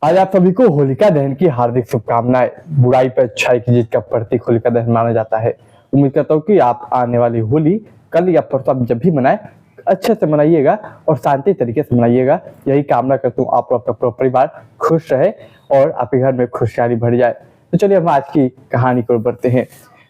आज आप सभी को होलिका दहन की हार्दिक शुभकामनाएं। बुराई पर अच्छाई की जीत का प्रतीक होलिका दहन माना जाता है। उम्मीद करता हूँ कि आप आने वाली होली कल या परसों आप जब भी मनाएं अच्छे से मनाइएगा और शांति तरीके से मनाइएगा। यही कामना करता हूँ आप और आपका पूरा परिवार खुश रहे और आपके घर में खुशहाली भर जाए। तो चलिए हम आज की कहानी को बढ़ते हैं।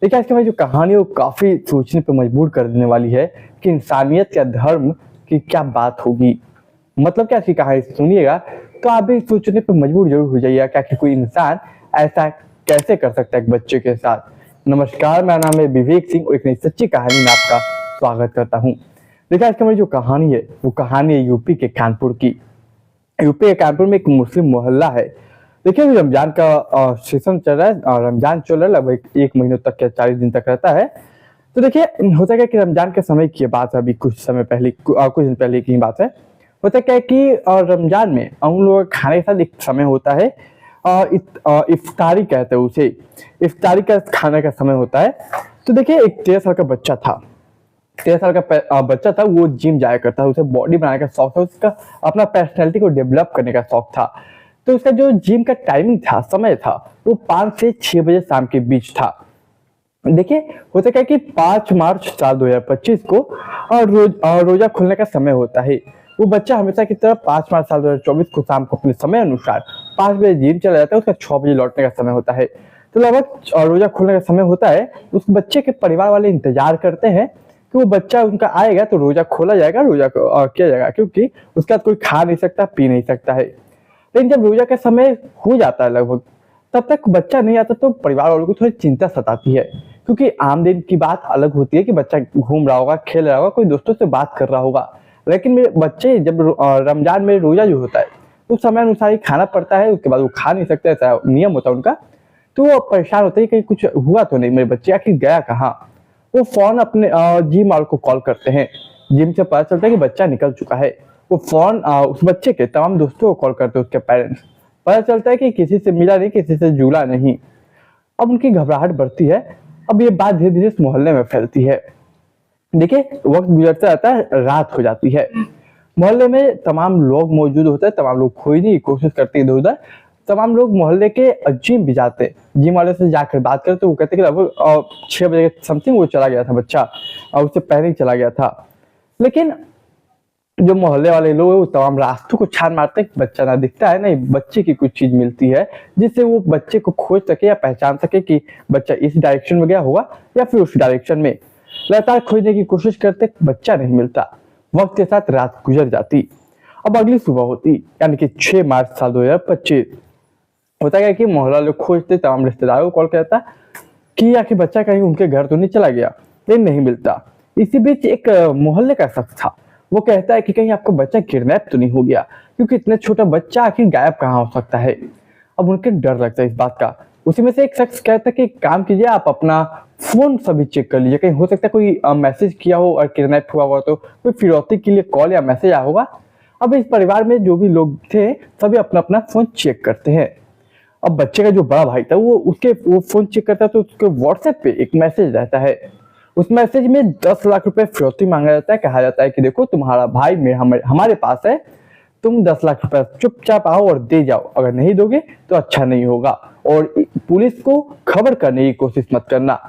देखिए आज की हमारी जो कहानी है वो काफी सोचने पर मजबूर कर देने वाली है कि इंसानियत या धर्म की क्या बात होगी। मतलब क्या, इसकी कहानी सुनिएगा तो आप भी सोचने पर मजबूर जरूर हो जाइएगा क्या कि कोई इंसान ऐसा कैसे कर सकता है एक बच्चे के साथ। नमस्कार, मेरा नाम है विवेक सिंह और एक नई सच्ची कहानी में आपका स्वागत करता हूँ। देखिए आज की हमारी जो कहानी है वो कहानी है यूपी के कानपुर की। यूपी के कानपुर में एक मुस्लिम मोहल्ला है। देखिए अभी रमजान का सीजन चल रहा है और रमजान चल रहा है लगभग 1 महीने तक या 40 दिन तक रहता है। तो देखिए होता क्या कि रमजान के समय की बात है, अभी कुछ समय पहले कुछ दिन पहले की बात है। होता क्या है कि रमजान में हम लोग खाने के साथ एक समय होता है, इफ्तारी कहते हैं उसे। इफ्तारी का खाने का समय होता है। तो देखिए एक 13 साल का बच्चा था। 13 साल का बच्चा था, वो जिम जाया करता था। उसे बॉडी बनाने का शौक था, उसका अपना पर्सनैलिटी को डेवलप करने का शौक था। तो उसका जो जिम का टाइमिंग था, समय था, वो 5 से 6 बजे शाम के बीच था। देखिए होता क्या कि 5 मार्च साल 2025 को रोजा खुलने का समय होता है। वो बच्चा हमेशा की तरह 5 मार्च साल 2024 को शाम को अपने समय अनुसार 5 बजे जिम चला जाता है। उसका 6 बजे लौटने का समय होता है। तो लगभग रोजा खुलने का समय होता है। उस बच्चे के परिवार वाले इंतजार करते हैं कि वो बच्चा उनका आएगा तो रोजा खोला जाएगा, रोजा किया जाएगा, क्योंकि उसके बाद कोई खा नहीं सकता, पी नहीं सकता है। लेकिन जब रोजा का समय हो जाता है लगभग, तब तक बच्चा नहीं आता तो परिवार वालों को थोड़ी चिंता सताती है। क्योंकि आम दिन की बात अलग होती है कि बच्चा घूम रहा होगा, खेल रहा होगा, कोई दोस्तों से बात कर रहा होगा। लेकिन मेरे बच्चे जब रमजान में रोजा जो होता है उस समय अनुसार ही खाना पड़ता है, उसके बाद वो खा नहीं सकते, ऐसा नियम होता है उनका। तो वो परेशान होते हैं कि कुछ हुआ तो नहीं, मेरे बच्चे आखिर गया कहाँ। वो फोन अपने जिम वालों को कॉल करते हैं। जिम से पता चलता है कि बच्चा निकल चुका है। वो फोन उस बच्चे के तमाम दोस्तों को कॉल करते हैं, उसके पेरेंट्स। पता चलता है कि किसी से मिला नहीं, किसी से जुड़ा नहीं। अब उनकी घबराहट बढ़ती है। अब ये बात धीरे धीरे इस मोहल्ले में फैलती है। देखिए वक्त गुजरता रहता है, रात हो जाती है। मोहल्ले में तमाम लोग मौजूद होते हैं, तमाम लोग खोजने की कोशिश करते हैं इधर उधर। तमाम लोग मोहल्ले के जिम भी जाते हैं। जिम वाले से जाकर बात करते, वो कहते कि लगभग 6 बजे के समथिंग वो चला गया था बच्चा, और उससे पहले ही चला गया था। लेकिन जो मोहल्ले वाले लोग हैं वो तमाम रास्तों को छान मारते हैं, बच्चा ना दिखता है, नहीं बच्चे की कुछ चीज मिलती है जिससे वो बच्चे को खोज सके या पहचान सके कि बच्चा इस डायरेक्शन में गया होगा या फिर उस डायरेक्शन में। लगातार खोजने की कोशिश करते, बच्चा नहीं मिलता। वक्त के साथ रात गुजर जाती। अब अगली सुबह होती, यानी कि 6 मार्च साल 2025। होता क्या कि मोहल्ला लोग खोजते, तमाम रिश्तेदारों को कॉल करता कि आखिर बच्चा कहीं उनके घर तो नहीं चला गया, लेकिन नहीं मिलता। इसी बीच एक मोहल्ले का शख्स था, वो कहता है कि कहीं आपका बच्चा किडनैप तो नहीं हो गया, क्योंकि इतना छोटा बच्चा आखिर गायब कहाँ हो सकता है। अब उनके डर लगता है इस बात का। उसी में से एक शख्स कहता है कि काम कीजिए, आप अपना फोन सभी चेक कर लीजिए, कहीं हो सकता है कोई मैसेज किया हो और किडनैप हुआ हुआ तो कोई फिरौती के लिए कॉल या मैसेज आया होगा। अब इस परिवार में जो भी लोग थे सभी अपना अपना फोन चेक करते हैं। अब बच्चे का जो बड़ा भाई था वो फोन चेक करता है तो उसके व्हाट्सएप पे एक मैसेज रहता है। उस मैसेज में 10 लाख रुपए फिरौती मांगा जाता है। कहा जाता है कि देखो तुम्हारा भाई हमारे पास है, तुम 10 लाख रुपए चुपचाप आओ और दे जाओ, अगर नहीं दोगे तो अच्छा नहीं होगा, और पुलिस को खबर करने की कोशिश मत करना।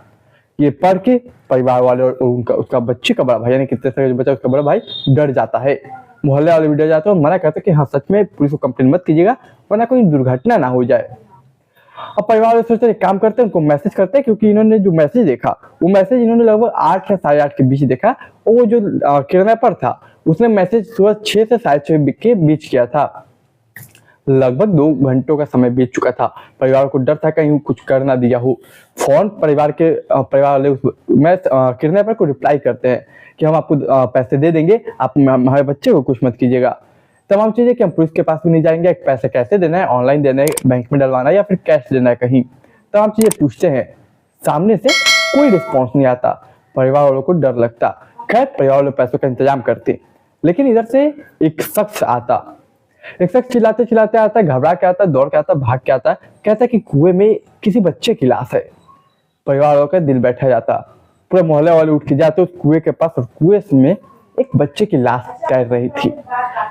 ये पढ़ के परिवार वाले और उसका बच्चे का बड़ा भाई, यानी कितने साल का बच्चा उसका बड़ा भाई डर जाता है। मोहल्ले वाले भी डर जाते हैं और मना करते हैं कि हाँ सच में पुलिस को कंप्लेन मत कीजिएगा, वरना कोई दुर्घटना ना हो जाए। अब परिवार वाले सोचते हैं काम करते हैं, उनको मैसेज करते हैं, क्योंकि इन्होंने जो मैसेज देखा वो मैसेज इन्होंने लगभग 8 या 8:30 के बीच देखा। और वो जो किडनैपर था उसने मैसेज सुबह 6 से 6:30 के बीच किया था। लगभग 2 घंटों का समय बीत चुका था। परिवार को डर था कहीं कुछ कर ना दिया हो। फोन परिवार वाले किडनैपर को रिप्लाई करते हैं कि हम आपको पैसे दे देंगे, आप हमारे बच्चे को कुछ मत कीजिएगा। तमाम चीजें कि हम पुलिस के पास भी नहीं जाएंगे, पैसे कैसे देना है, ऑनलाइन देना है, बैंक में डलवाना है या फिर कैश देना है कहीं, तमाम चीजें पूछते हैं। सामने से कोई रिस्पॉन्स नहीं आता। परिवार वालों को डर लगता। खैर परिवार वाले पैसों का इंतजाम करते, लेकिन इधर से एक शख्स आता। एक शख्स चिल्लाते चिल्लाते आता, घबरा के आता, दौड़ के आता, भाग के आता, कहता कि कुएं में किसी बच्चे की लाश है। परिवार वालों का दिल बैठा जाता। पूरे मोहल्ले वाले उठ के जाते उस कुएं के पास, और कुएं में एक बच्चे की लाश तैर रही थी।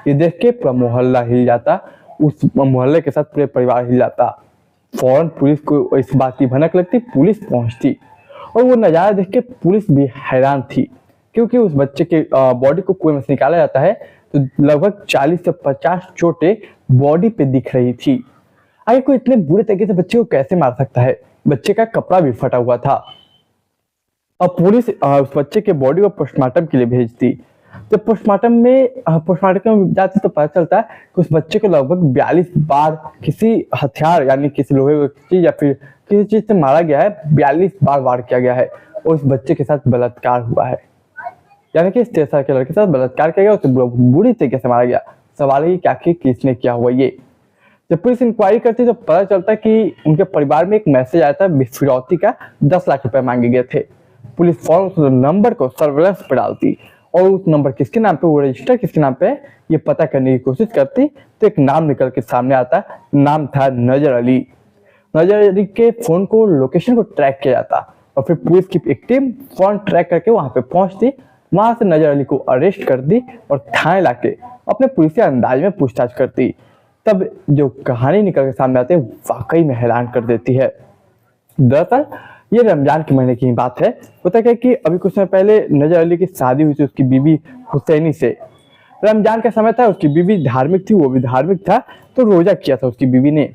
ये देख के पूरा मोहल्ला हिल जाता। उस मोहल्ले के साथ पूरे परिवार हिल जाता। फौरन पुलिस को इस बात की भनक लगती, पुलिस पहुंचती और वो नज़ारा देख के पुलिस भी हैरान थी, क्योंकि उस बच्चे के बॉडी को कुएं में से निकाला जाता है तो लगभग 40 से 50 चोटें बॉडी पे दिख रही थी। आगे कोई इतने बुरे तरीके से बच्चे को कैसे मार सकता है? बच्चे का कपड़ा भी फटा हुआ था। अब पुलिस उस बच्चे के बॉडी को पोस्टमार्टम के लिए भेजती। जब पोस्टमार्टम में जाती तो पता चलता है कि उस बच्चे को लगभग 42 बार किसी हथियार यानी किसी लोहे की या फिर किसी चीज से मारा गया है। 42 बार वार किया गया है और उस बच्चे के साथ बलात्कार हुआ है, यानी कि इस 13 साल के लड़के के साथ बलात्कार किया गया, उसे बुरी तरीके से मारा गया। सवाल है कि आखिर किसने किया हुआ ये? जब पुलिस इंक्वायरी करती तो पता चलता कि उनके परिवार में एक मैसेज आया था, फिरौती का 10 लाख रुपए मांगे गए थे। पुलिस फौरन उस नंबर को सर्वेलेंस पर डालती और उस नंबर किसके नाम पे, वो रजिस्टर किसके नाम पे है, ये पता करने की कोशिश करती तो एक नाम निकल के सामने आता। नाम था नजर अली। नजर अली के फोन को, लोकेशन को ट्रैक किया जाता और फिर पुलिस की एक टीम फोन ट्रैक करके वहां पे पहुंचती। वहां से नजर अली को अरेस्ट कर दी और थाने लाके अपने पुलिस अंदाज में पूछताछ करती। तब जो कहानी निकल के सामने आती है वाकई में हैरान कर देती है। दरअसल ये रमजान के महीने की बात है। होता क्या कि अभी कुछ समय पहले नजर अली की शादी हुई थी उसकी बीवी हुसैनी से। रमजान का समय था, उसकी बीवी धार्मिक थी, वो भी धार्मिक था, तो रोजा किया था उसकी बीवी ने।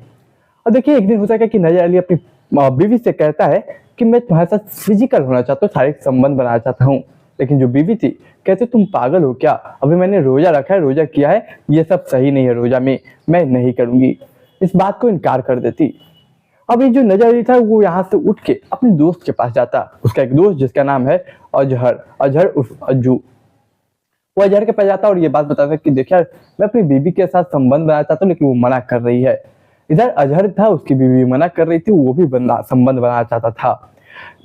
और देखिए एक दिन होता है कि नजर अली अपनी बीवी से कहता है कि मैं तुम्हारे साथ फिजिकल होना चाहता हूँ, शारीरिक संबंध बनाना चाहता हूँ। लेकिन जो बीवी थी कहते तुम पागल हो क्या, अभी मैंने रोजा रखा है, रोजा किया है, ये सब सही नहीं है, रोजा में मैं नहीं करूंगी। इस बात को इनकार कर देती। अब ये जो नजर अली था वो यहाँ से उठ के अपने दोस्त के पास जाता। उसका एक दोस्त जिसका नाम है अजहर उर्फ अज्जू। वो अजहर के पास जाता और ये बात बताता कि देखिए मैं अपनी बीवी के साथ संबंध बनाना चाहता हूँ लेकिन वो मना कर रही है। इधर अजहर था, उसकी बीवी मना कर रही थी, वो भी संबंध बनाना चाहता था।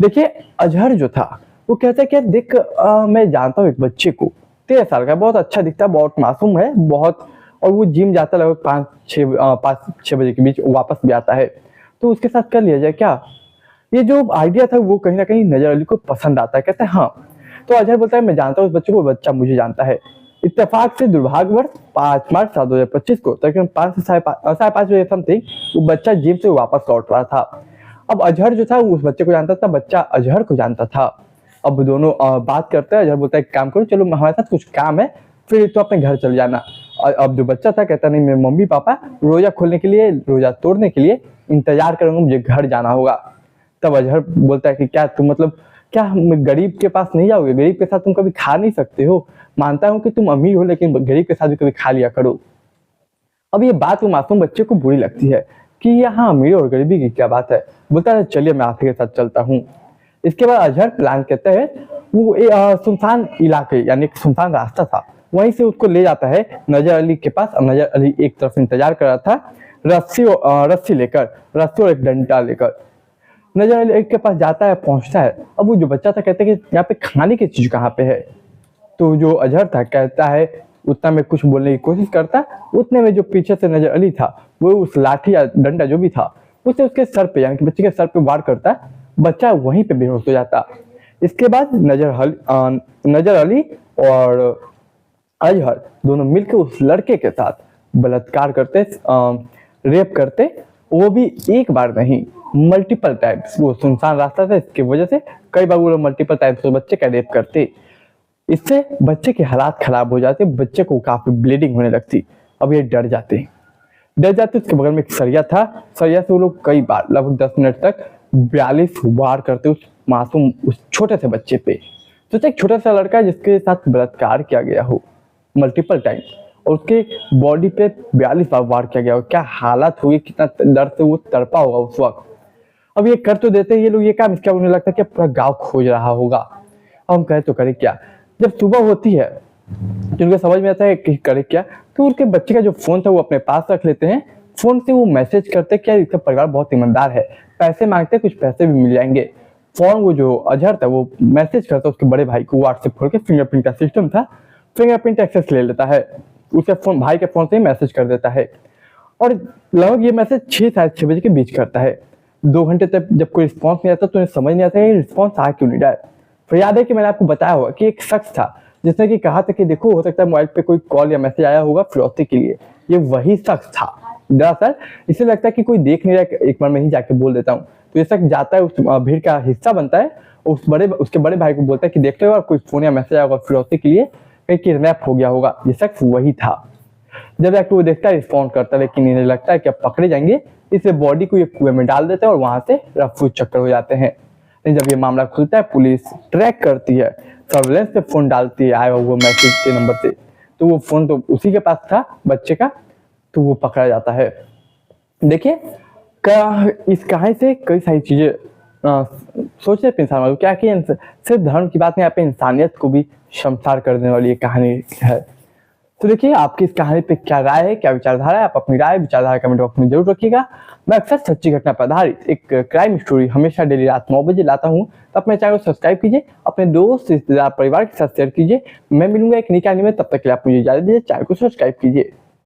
देखिए अजहर जो था वो कहता है कि देख मैं जानता हूँ एक बच्चे को, 13 साल का, बहुत अच्छा दिखता है, बहुत मासूम है बहुत, और वो जिम जाता है लगभग 5-6 बजे के बीच, वापस भी आता है, तो उसके साथ कर लिया जाए क्या? ये जो आइडिया था वो कहीं ना कहीं नजर अली को पसंद आता है। कहता है हाँ। तो अजहर बोलता है मैं जानता हूँ उस बच्चे को, बच्चा मुझे जानता है। इत्तेफाक से दुर्भाग्यवश 5 मार्च 2025 को तकरीबन 5 से 5:30 बजे समथिंग वो बच्चा जिम से वापस लौट रहा था। अब अजहर जो था वो उस बच्चे को जानता था, बच्चा अजहर को जानता था। अब दोनों बात करते हैं। अजहर बोलता है काम करो, चलो हमारे साथ कुछ काम है, फिर तो अपने घर चल जाना। अब जो बच्चा था कहता नहीं मेरे मम्मी पापा रोजा खोलने के लिए, रोजा तोड़ने के लिए इंतजार करूंगा, मुझे घर जाना होगा। तब अजहर बोलता है कि क्या तुम मतलब क्या गरीब के पास नहीं जाओगे, गरीब के साथ तुम कभी खा नहीं सकते हो? मानता हूँ कि तुम अमीर हो लेकिन गरीब के साथ भी कभी खा लिया करो। अब ये बात वो मासूम बच्चे को बुरी लगती है कि यहाँ अमीर और गरीबी की क्या बात है। बोलता है चलिए मैं आपके साथ चलता हूँ। इसके बाद अजहर प्लान करता है, वो सुनसान इलाके यानी सुनसान रास्ता था, वहीं से उसको ले जाता है नजर अली के पास। नजर अली एक तरफ इंतजार कर रहा था, रस्सी और एक डंडा लेकर नजर अली के पास जाता है, पहुंचता है। अब वो जो बच्चा था कहता है कि यहाँ पे खाने की चीज कहाँ पे है? तो जो अजहर था कहता है, उतना में कुछ बोलने की कोशिश करता, उतने में जो पीछे से नजर अली था वो उस लाठी या डंडा जो भी था उसे उसके सर पे यानी कि बच्चे के सर पे वार करता, बच्चा वहीं पे बेहोश हो जाता। इसके बाद नजर अली और अजहर दोनों मिलकर उस लड़के के साथ बलात्कार करते, रेप करते, वो भी एक बार नहीं मल्टीपल टाइम्स। वो सुनसान रास्ता था, इसकी वजह से कई बार वो मल्टीपल टाइम्स बच्चे का रेप करते। इससे बच्चे के हालात खराब हो जाते, बच्चे को काफी ब्लीडिंग होने लगती। अब ये डर जाते। उसके बगल में एक सरिया था, सरिया से वो लोग कई बार लगभग 10 मिनट तक 42 वार करते उस मासूम, उस छोटे से बच्चे पे। तो एक छोटा सा लड़का जिसके साथ बलात्कार किया गया हो मल्टीपल टाइम और उसके बॉडी पे 42 बार वार किया गया हो, क्या हालत होगी, कितना दर्द से वो तड़पा होगा उस वक्त। अब ये कर तो देते हैं ये लोग ये काम, इसका उन्हें लगता है कि पूरा गांव खोज रहा होगा। अब हम कहे तो करें क्या? जब सुबह होती है तो उनको समझ में आता है कि करे क्या, तो उनके बच्चे का जो फोन था वो अपने पास रख लेते हैं। फोन से वो मैसेज करते क्या इसका परिवार बहुत ईमानदार है, पैसे मांगते कुछ पैसे भी मिल जाएंगे। फोन वो जो अजहर था वो मैसेज करता उसके बड़े भाई को, व्हाट्सएप खोल के फिंगरप्रिंट का सिस्टम था, फिंगरप्रिंट एक्सेस ले लेता है, उसके फोन भाई के फोन से मैसेज कर देता है। और लगभग ये मैसेज 6-6:30 बजे के बीच करता है। 2 घंटे तक जब कोई रिस्पॉन्स नहीं आता तो उन्हें समझ नहीं आता है रिस्पॉन्स आ क्यों नहीं रहा है। फिर याद है कि मैंने आपको बताया होगा कि एक शख्स था जिसने कि कहा था कि देखो हो सकता है मोबाइल पे कोई कॉल या मैसेज आया होगा फिरौती के लिए, ये वही शख्स था। दरअसल इसे लगता है कि कोई देख नहीं रहा, एक बार मैं ही जाके बोल देता हूँ। तो ये शख्स जाता है, उस भीड़ का हिस्सा बनता है, उसके बड़े भाई को बोलता है कि देख लो यार, कोई फोन या मैसेज आया होगा फिरौती के लिए, कहीं किडनैप हो गया होगा। ये शख्स वही था। जब जाके वो देखता है, रिस्पॉन्ड करता है, लेकिन इन्हें लगता है कि अब पकड़े जाएंगे, इसलिए बॉडी को ये कुएं में डाल देते हैं और वहां से रफू चक्कर हो जाते हैं। लेकिन जब ये मामला खुलता है, पुलिस ट्रैक करती है, सर्विलेंस पे फोन डालती है आया हुआ मैसेज के नंबर से, तो वो फोन तो उसी के पास था बच्चे का, तो वो पकड़ा जाता है। देखिए इस कहानी से कई सारी चीजें सोचने पे इंसान क्या कि सिर्फ धर्म की बात नहीं, यहाँ पे इंसानियत को भी शर्मसार कर देने वाली ये कहानी है। तो देखिए आपकी इस कहानी पे क्या राय है, क्या विचारधारा है, आप अपनी राय विचारधारा कमेंट बॉक्स में जरूर रखिएगा। मैं अक्सर सच्ची घटना पर आधारित एक क्राइम स्टोरी हमेशा डेली रात 9 बजे लाता हूँ, तो अपने चैनल को सब्सक्राइब कीजिए, अपने दोस्त रिश्तेदार परिवार के साथ शेयर कीजिए। मैं मिलूंगा एक नई कहानी में, तब तक के लिए आप मुझे इजाजत दीजिए, चैनल को सब्सक्राइब कीजिए।